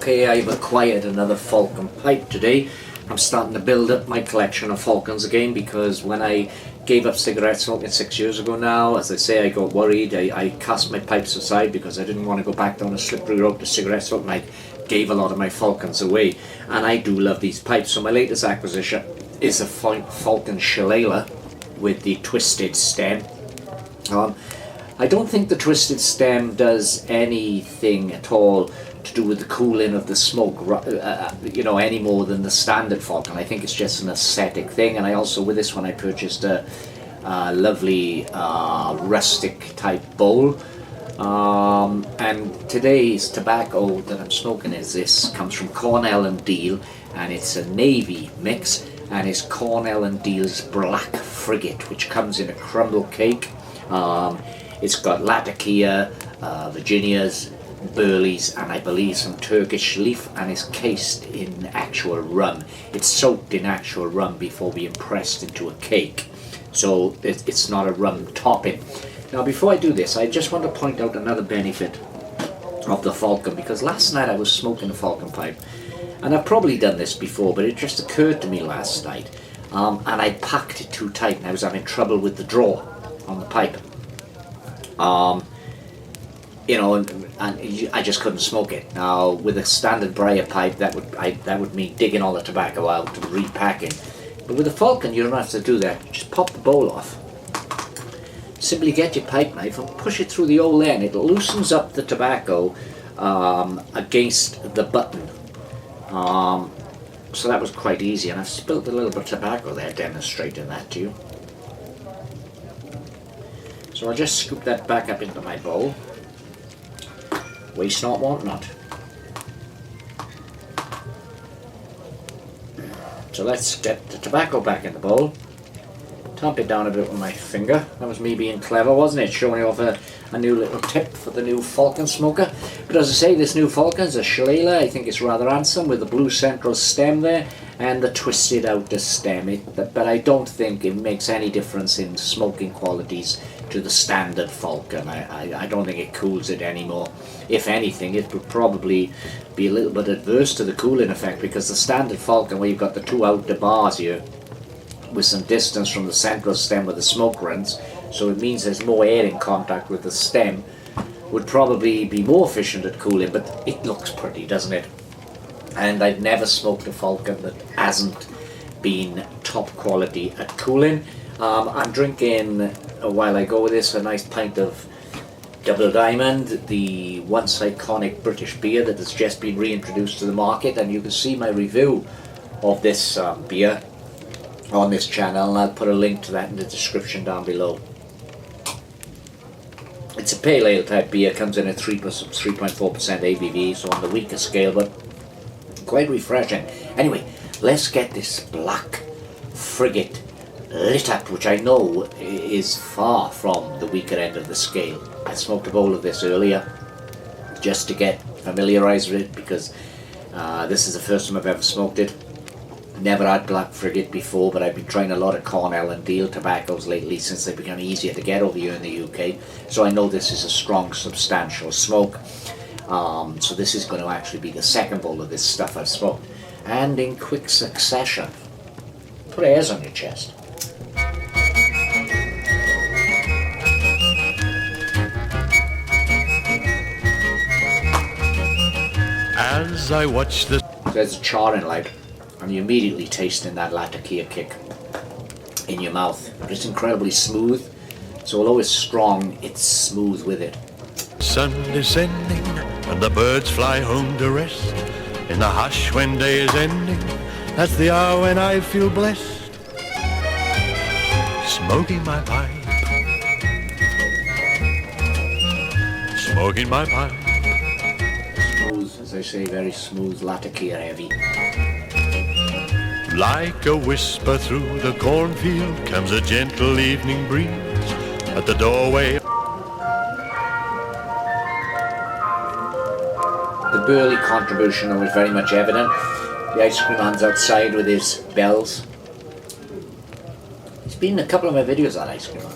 Okay, I've acquired another falcon pipe today. I'm starting to build up my collection of falcons again, because when I gave up cigarette smoking 6 years ago now, as I say, I got worried. I cast my pipes aside because I didn't want to go back down a slippery road to cigarette smoking. I gave a lot of my falcons away, and I do love these pipes. So my latest acquisition is a falcon shillelagh with the twisted stem. I don't think the twisted stem does anything at all to do with the cooling of the smoke, any more than the standard falcon. I think it's just an aesthetic thing. And I also, with this one, I purchased a lovely rustic type bowl. And today's tobacco that I'm smoking comes from Cornell Diehl, and it's a Navy mix, and it's Cornell Diehl's Black Frigate, which comes in a crumble cake. It's got Latakia, Virginias, Burleys, and I believe some Turkish leaf, and it's cased in actual rum. It's soaked in actual rum before being pressed into a cake, so it's not a rum topping. Now, before I do this, I just want to point out another benefit of the falcon, because last night I was smoking a falcon pipe, and I've probably done this before, but it just occurred to me last night, and I packed it too tight, and I was having trouble with the draw on the pipe. And I just couldn't smoke it. Now, with a standard briar pipe, that would mean digging all the tobacco out and repacking. But with a falcon, you don't have to do that. Just pop the bowl off. Simply get your pipe knife and push it through the old end. It loosens up the tobacco against the button. So that was quite easy, and I've spilled a little bit of tobacco there, demonstrating that to you. So I'll just scoop that back up into my bowl. Waste not, want not. So let's get the tobacco back in the bowl. Tamp it down a bit with my finger. That was me being clever, wasn't it? Showing you off a new little tip for the new falcon smoker. But as I say, this new falcon is a shillelagh. I think it's rather handsome, with the blue central stem there and the twisted outer stem. But I don't think it makes any difference in smoking qualities to the standard falcon. I don't think it cools it anymore. If anything, it would probably be a little bit adverse to the cooling effect, because the standard falcon, where you've got the two outer bars here with some distance from the central stem where the smoke runs, so it means there's more air in contact with the stem, would probably be more efficient at cooling. But it looks pretty, doesn't it? And I've never smoked a falcon that hasn't been top quality at cooling. I'm drinking, while I go with this, a nice pint of Double Diamond, the once iconic British beer that has just been reintroduced to the market, and you can see my review of this beer on this channel, and I'll put a link to that in the description down below. It's a pale ale type beer, comes in at 3.4% ABV, so on the weaker scale, but quite refreshing. Anyway, let's get this Black Frigate lit up, which I know is far from the weaker end of the scale. I smoked a bowl of this earlier just to get familiarised with it, because this is the first time I've ever smoked it. Never had Black Frigate before, but I've been trying a lot of Cornell Diehl tobaccos lately since they've become easier to get over here in the UK. So I know this is a strong, substantial smoke. So this is going to actually be the second bowl of this stuff I've smoked, and in quick succession. Put hairs on your chest. As I watch this, there's a charring light, and you immediately tasting that Latakia kick in your mouth. But it's incredibly smooth, so although it's strong, it's smooth with it. sun descending, and the birds fly home to rest. In the hush when day is ending, that's the hour when I feel blessed. Smoking my pipe, smoking my pipe. Smooth, as I say, very smooth, Latakia heavy. Like a whisper through the cornfield comes a gentle evening breeze at the doorway. The burly contribution was very much evident. The ice cream man's outside with his bells. He's been in a couple of my videos, that ice cream man.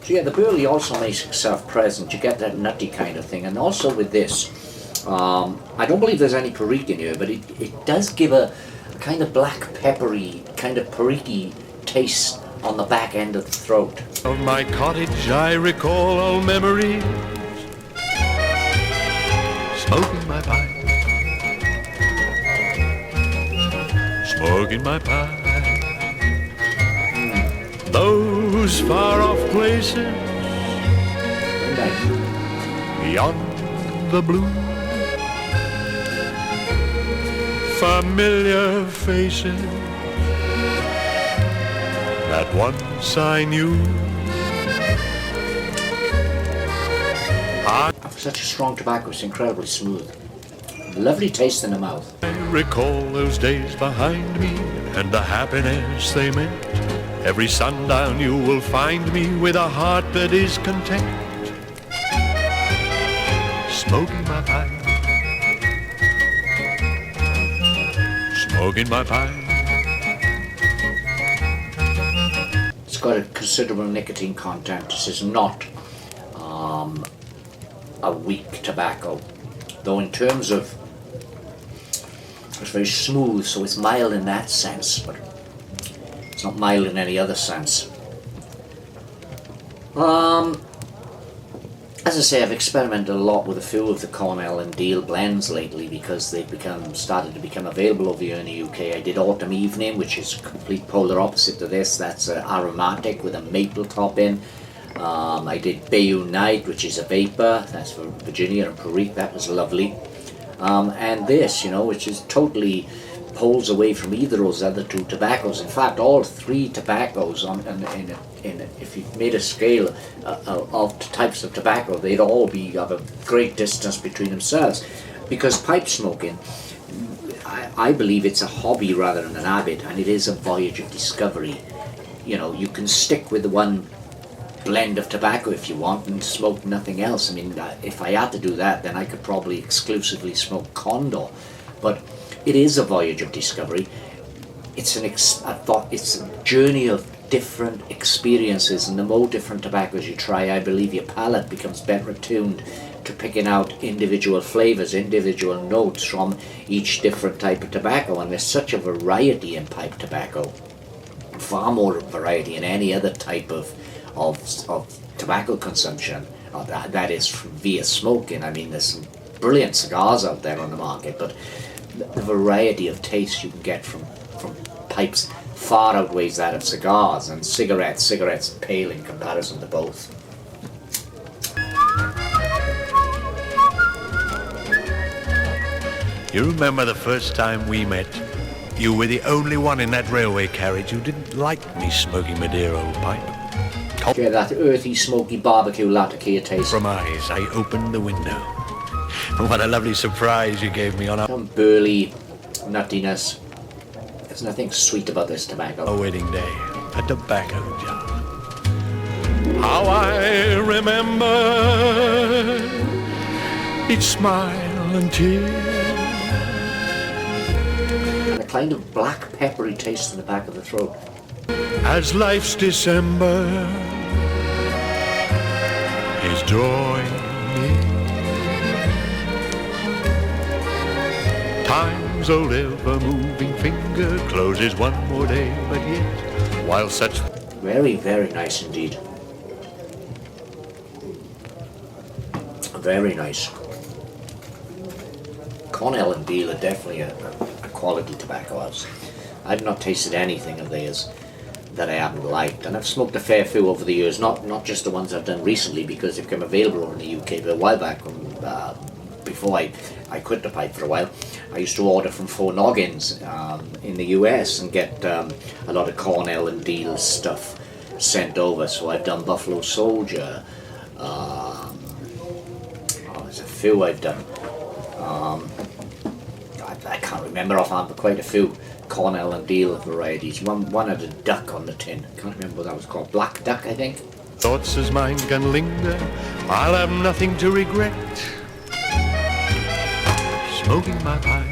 So yeah, the burly also makes itself present. You get that nutty kind of thing. And also with this, I don't believe there's any perique in here, but it does give a kind of black peppery, kind of perique taste on the back end of the throat. Of my cottage I recall all memories, smoking my pipe, smoking my pipe. Those far off places beyond the blue, familiar faces that once I knew. For such a strong tobacco, it's incredibly smooth. Lovely taste in the mouth. I recall those days behind me and the happiness they meant. Every sundown you will find me with a heart that is content, smoking my pipe, smoking my pipe. It's got a considerable nicotine content. This is not a weak tobacco, though in terms of, it's very smooth, so it's mild in that sense, but it's not mild in any other sense. As I say, I've experimented a lot with a few of the Cornell and Diehl blends lately because they've started to become available over here in the UK. I did Autumn Evening, which is complete polar opposite to this. That's aromatic with a maple top in. I did Bayou Night, which is a vapor. That's for Virginia and Perique. That was lovely. And this, which is totally pulls away from either of those other two tobaccos. In fact, all three tobaccos, if you made a scale of types of tobacco, they'd all be of a great distance between themselves. Because pipe smoking, I believe it's a hobby rather than an habit, and it is a voyage of discovery. You can stick with the one blend of tobacco if you want and smoke nothing else. I mean, if I had to do that, then I could probably exclusively smoke Condor. But it is a voyage of discovery. It's it's a journey of different experiences, and the more different tobaccos you try, I believe your palate becomes better attuned to picking out individual flavours, individual notes from each different type of tobacco. And there's such a variety in pipe tobacco, far more variety in any other type of tobacco consumption. That is via smoking. I mean, there's some brilliant cigars out there on the market, but the variety of taste you can get from pipes far outweighs that of cigars, and cigarettes pale in comparison to both. You remember the first time we met? You were the only one in that railway carriage who didn't like me smoking my dear old pipe. Get that earthy, smoky barbecue Latakia taste. From eyes, I opened the window. What a lovely surprise you gave me on Some burly nuttiness. There's nothing sweet about this tobacco. a wedding day, a tobacco jar. How I remember each smile and tear. And a kind of black peppery taste in the back of the throat. As life's December is drawing near, time's old ever-moving finger closes one more day, but yet, while such... Very, very nice indeed. Very nice. Cornell and Diehl are definitely a quality tobacco house. I've not tasted anything of theirs that I haven't liked, and I've smoked a fair few over the years, not just the ones I've done recently because they've become available over in the UK, but a while back, before I quit the pipe for a while, I used to order from Four Noggins in the US and get a lot of Cornell and Diehl stuff sent over. So I've done Buffalo Soldier, there's a few I've done, I can't remember offhand, but quite a few Cornell and Diehl varieties. One had a duck on the tin. Can't remember what that was called. Black duck, I think. Thoughts as mine can linger, I'll have nothing to regret. Smoking my pipe,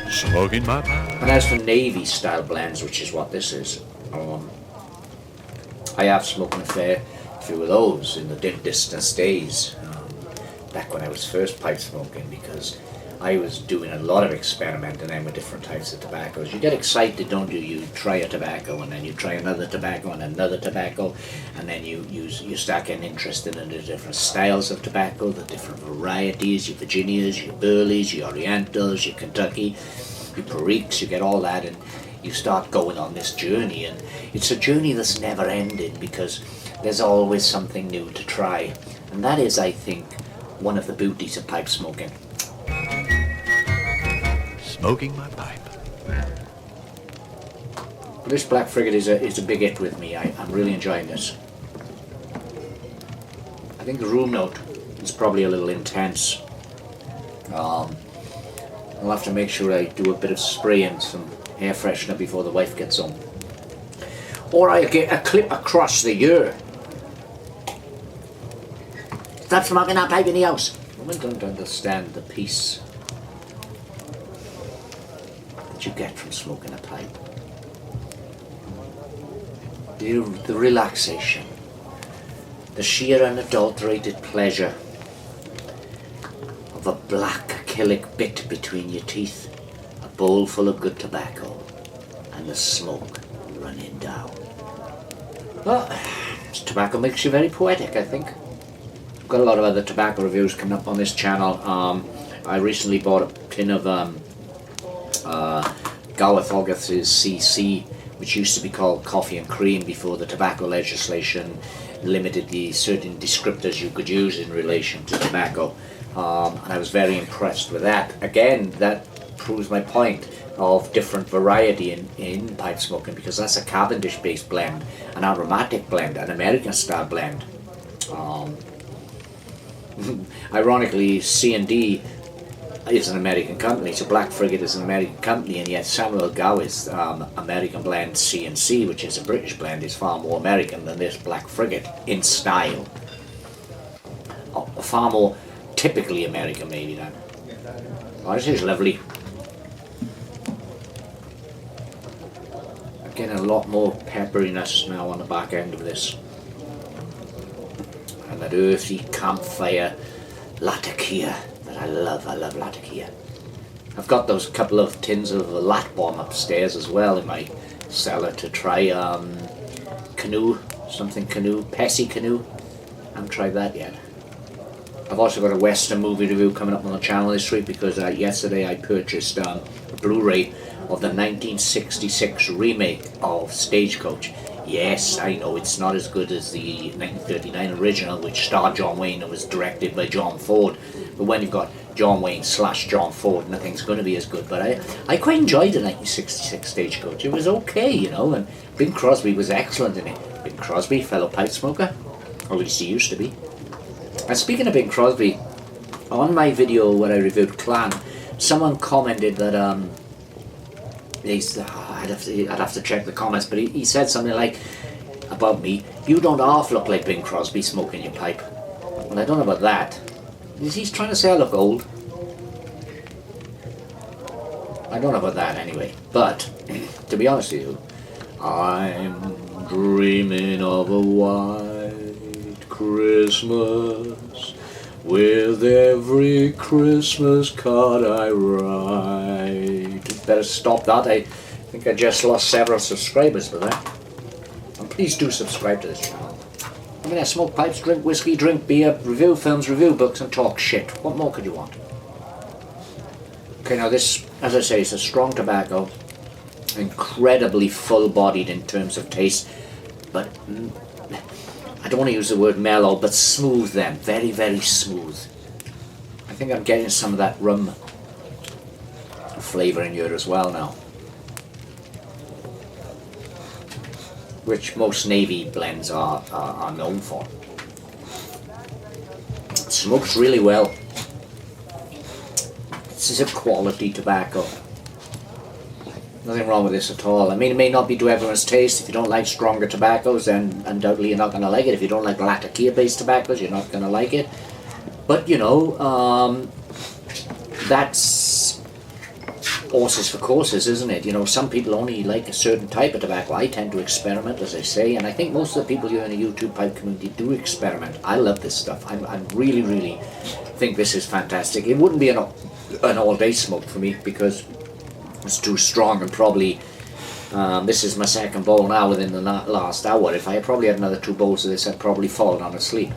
smoking my pipe. And as for Navy style blends, which is what this is, I have smoked a fair few of those in the distant days. back when I was first pipe smoking, because I was doing a lot of experimenting then with different types of tobaccos. You get excited, don't you? You try a tobacco, and then you try another tobacco and another tobacco, and then you start getting interested in the different styles of tobacco, the different varieties, your Virginias, your Burleys, your Orientals, your Kentucky, your Periques, you get all that, and you start going on this journey, and it's a journey that's never ending, because there's always something new to try. And that is, I think, one of the beauties of pipe smoking. Smoking my pipe. This Black Frigate is a big hit with me. I'm really enjoying this. I think the room note is probably a little intense. I'll have to make sure I do a bit of spray and some air freshener before the wife gets home. Or I get a clip across the ear. Stop smoking that pipe in the house. Women don't understand the peace that you get from smoking a pipe. The relaxation, the sheer unadulterated pleasure of a black acrylic bit between your teeth, a bowl full of good tobacco, and the smoke running down. Well, tobacco makes you very poetic, I think. I've got a lot of other tobacco reviews coming up on this channel. I recently bought a tin of Gareth August's CC, which used to be called Coffee and Cream before the tobacco legislation limited the certain descriptors you could use in relation to tobacco. And I was very impressed with that. Again, that proves my point of different variety in pipe smoking, because that's a Cavendish based blend, an aromatic blend, an American style blend. Ironically, C&D is an American company, so Black Frigate is an American company, and yet Samuel Gow's American blend C&C, which is a British blend, is far more American than this Black Frigate in style. Far more typically American, maybe, then. Oh, this is lovely. I'm getting a lot more pepperiness now on the back end of this. And that earthy campfire Latakia that I love Latakia. I've got those couple of tins of Lat Bomb upstairs as well in my cellar to try canoe, Pessy canoe. I haven't tried that yet. I've also got a Western movie review coming up on the channel this week, because yesterday I purchased a Blu-ray of the 1966 remake of Stagecoach. Yes, I know it's not as good as the 1939 original, which starred John Wayne and was directed by John Ford. But when you've got John Wayne / John Ford, nothing's going to be as good. But I quite enjoyed the 1966 Stagecoach. It was okay, you know, and Bing Crosby was excellent in it. Bing Crosby, fellow pipe smoker, or at least he used to be. And speaking of Bing Crosby, on my video where I reviewed Clan, someone commented that I'd have to check the comments, but he said something like about me, "You don't half look like Bing Crosby smoking your pipe." Well, I don't know about that. He's trying to say I look old. I don't know about that anyway. But to be honest with you, I'm dreaming of a white Christmas with every Christmas card I write. Better stop that. I think I just lost several subscribers for that. And please do subscribe to this channel. I mean, I smoke pipes, drink whiskey, drink beer, review films, review books, and talk shit. What more could you want? Okay, now this, as I say, is a strong tobacco. Incredibly full-bodied in terms of taste. But I don't want to use the word mellow, but smooth then. Very, very smooth. I think I'm getting some of that rum flavour in here as well now, which most Navy blends are known for. It smokes really well. This is a quality tobacco. Nothing wrong with this at all. I mean, it may not be to everyone's taste. If you don't like stronger tobaccos, then undoubtedly you're not going to like it. If you don't like Latakia based tobaccos, you're not going to like it. But you know, that's horses for courses, isn't it? You know, some people only like a certain type of tobacco. I tend to experiment, as I say, and I think most of the people here in the YouTube pipe community do experiment. I love this stuff. I really, really think this is fantastic. It wouldn't be an all-day smoke for me because it's too strong, and probably this is my second bowl now within the last hour. If I had probably had another 2 bowls of this, I'd probably fallen on asleep.